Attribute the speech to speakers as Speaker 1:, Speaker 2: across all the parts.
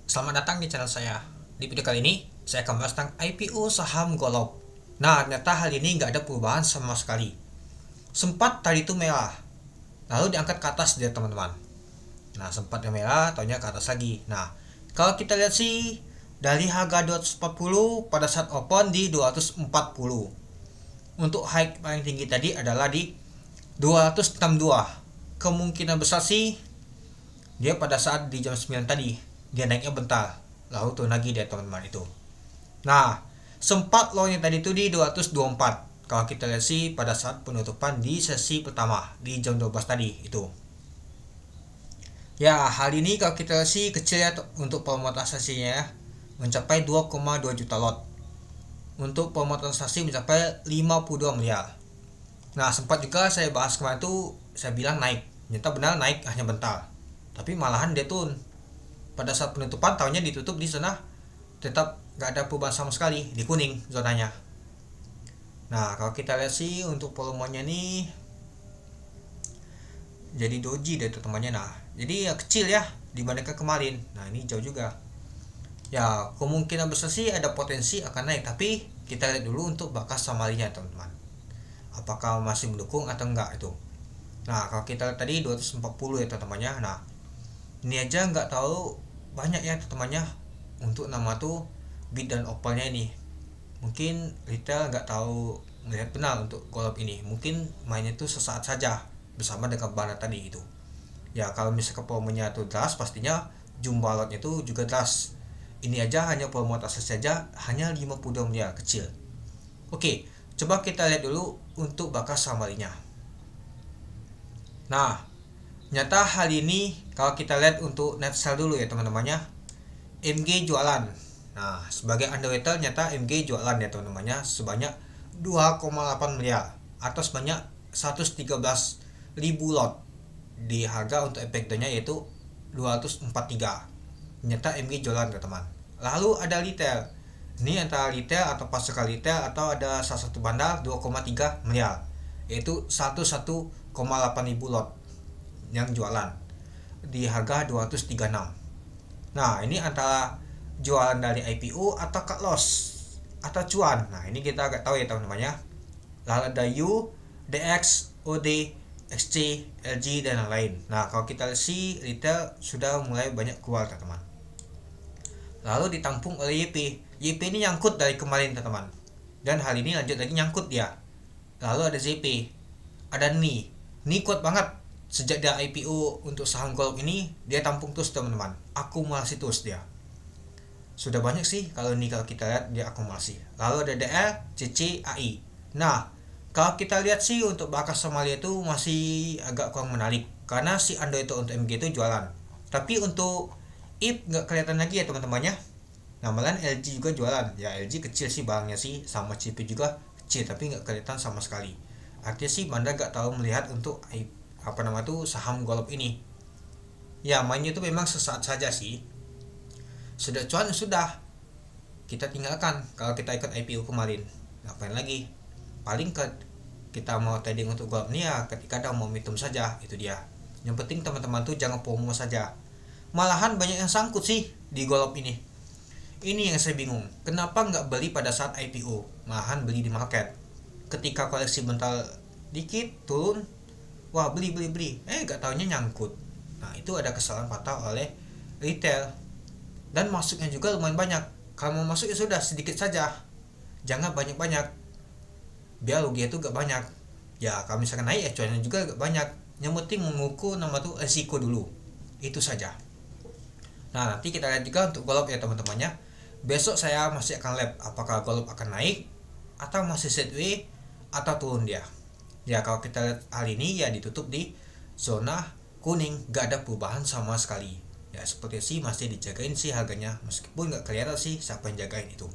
Speaker 1: Selamat datang di channel saya. Di video kali ini, saya akan bahas tentang IPO saham Golop. Nah, ternyata hal ini nggak ada perubahan sama sekali. Sempat tadi itu merah, lalu diangkat ke atas dia teman-teman. Nah, sempat yang merah, taunya ke atas lagi. Nah, kalau kita lihat sih, dari harga 240 pada saat open di 240. Untuk high paling tinggi tadi adalah di 262. Kemungkinan besar sih, dia pada saat di jam 9 tadi dia naiknya bentar lalu turun lagi dia teman-teman itu. Nah, sempat low nya tadi itu di 224 kalau kita lihat sih pada saat penutupan di sesi pertama di jam 12 tadi itu. Ya, hal ini kalau kita lihat sih kecil ya untuk volume transaksinya ya, mencapai 2,2 juta lot. Untuk volume transaksi mencapai 52 miliar. Nah, sempat juga saya bahas kemarin tuh saya bilang naik, ternyata benar naik hanya bentar, tapi malahan dia turun. Pada saat penutupan tahunnya ditutup di sana tetap gak ada perubahan sama sekali, di kuning zonanya. Nah, kalau kita lihat sih untuk volumenya nih jadi doji deh teman-temannya. Nah, jadi ya kecil ya dibandingkan kemarin. Nah, ini jauh juga. Ya, kemungkinan besar sih ada potensi akan naik, tapi kita lihat dulu untuk bakas samarinya teman-teman, apakah masih mendukung atau enggak itu. Nah, kalau kita lihat tadi 240 ya teman-temannya. Nah, ini aja nggak tahu banyak ya teman-temannya untuk nama tuh bid dan opalnya ini. Mungkin retail nggak tahu melihat benar untuk Golop ini, mungkin mainnya tuh sesaat saja bersama dengan Bana tadi itu. Ya, kalau misalkan volumenya tuh deras, pastinya jumlah lotnya tuh juga deras. Ini aja hanya volume atas saja hanya 52 miliar kecil. Oke, coba kita lihat dulu untuk bakas samarinya. Nah, nyata hal ini kalau kita lihat untuk net sell dulu ya teman-temannya, MG jualan. Nah, sebagai underwriter nyata MG jualan ya teman-temannya sebanyak 2,8 miliar atau sebanyak 113.000 lot di harga untuk efektornya yaitu 243. Nyata MG jualan teman-teman. Lalu ada retail. Ini antara retail atau pasar retail atau ada salah satu bandar 2,3 miliar yaitu 11,8 ribu lot yang jualan di harga 236. Nah, ini antara jualan dari IPO atau cut loss atau cuan. Nah, ini kita agak tahu ya teman-teman ya. Lalu ada U, DX, OD, XC, LG dan lain-lain. Nah, kalau kita lihat sih retail sudah mulai banyak keluar teman-teman. Lalu ditampung oleh YP. YP ini nyangkut dari kemarin teman-teman. Dan hal ini lanjut lagi nyangkut dia. Lalu ada ZP. Ada NI. NI kuat banget. Sejak dia IPO untuk saham Golop ini, dia tampung terus teman-teman, akumulasi terus dia. Sudah banyak sih kalau ini kalau kita lihat dia akumulasi. Lalu ada DL, CC, AI. Nah, kalau kita lihat sih untuk bakas Somalia itu masih agak kurang menarik karena si Ando itu untuk MG itu jualan. Tapi untuk IP nggak kelihatan lagi ya teman-temannya. Nah, malahan LG juga jualan. Ya, LG kecil sih barangnya sih, sama CP juga kecil tapi nggak kelihatan sama sekali. Artinya sih Banda nggak tahu melihat untuk saham Golop ini. Ya, mainnya itu memang sesaat saja sih. Sudah cuan sudah kita tinggalkan. Kalau kita ikut IPO kemarin, ngapain lagi? Paling kita mau trading untuk Golop ini ya ketika ada momentum saja, itu dia. Yang penting teman-teman tuh jangan FOMO saja. Malahan banyak yang sangkut sih di Golop ini. Ini yang saya bingung. Kenapa nggak beli pada saat IPO? Malahan beli di market. Ketika koleksi bentar dikit turun, wah beli, gak taunya nyangkut. Nah, itu ada kesalahan fatal oleh retail. Dan masuknya juga lumayan banyak. Kalau mau masuk ya sudah sedikit saja, jangan banyak-banyak, biar rugi itu gak banyak. Ya, kalau misalkan naik ya cuannya juga gak banyak. Yang penting mengukur nama tuh resiko dulu, itu saja. Nah, nanti kita lihat juga untuk Golop ya teman-temannya. Besok saya masih akan lab apakah Golop akan naik atau masih sideways atau turun dia. Ya, kalau kita lihat hari ini ya ditutup di zona kuning, gak ada perubahan sama sekali. Ya, seperti sih masih dijagain sih harganya, meskipun gak kelihatan sih siapa yang jagain itu.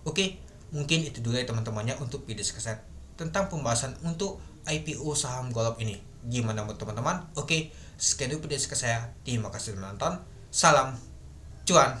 Speaker 1: Oke, mungkin itu dulu ya teman-temannya untuk video singkat tentang pembahasan untuk IPO saham Golop ini. Gimana menurut teman-teman? Oke, sekian dulu video singkat saya. Terima kasih sudah menonton. Salam cuan.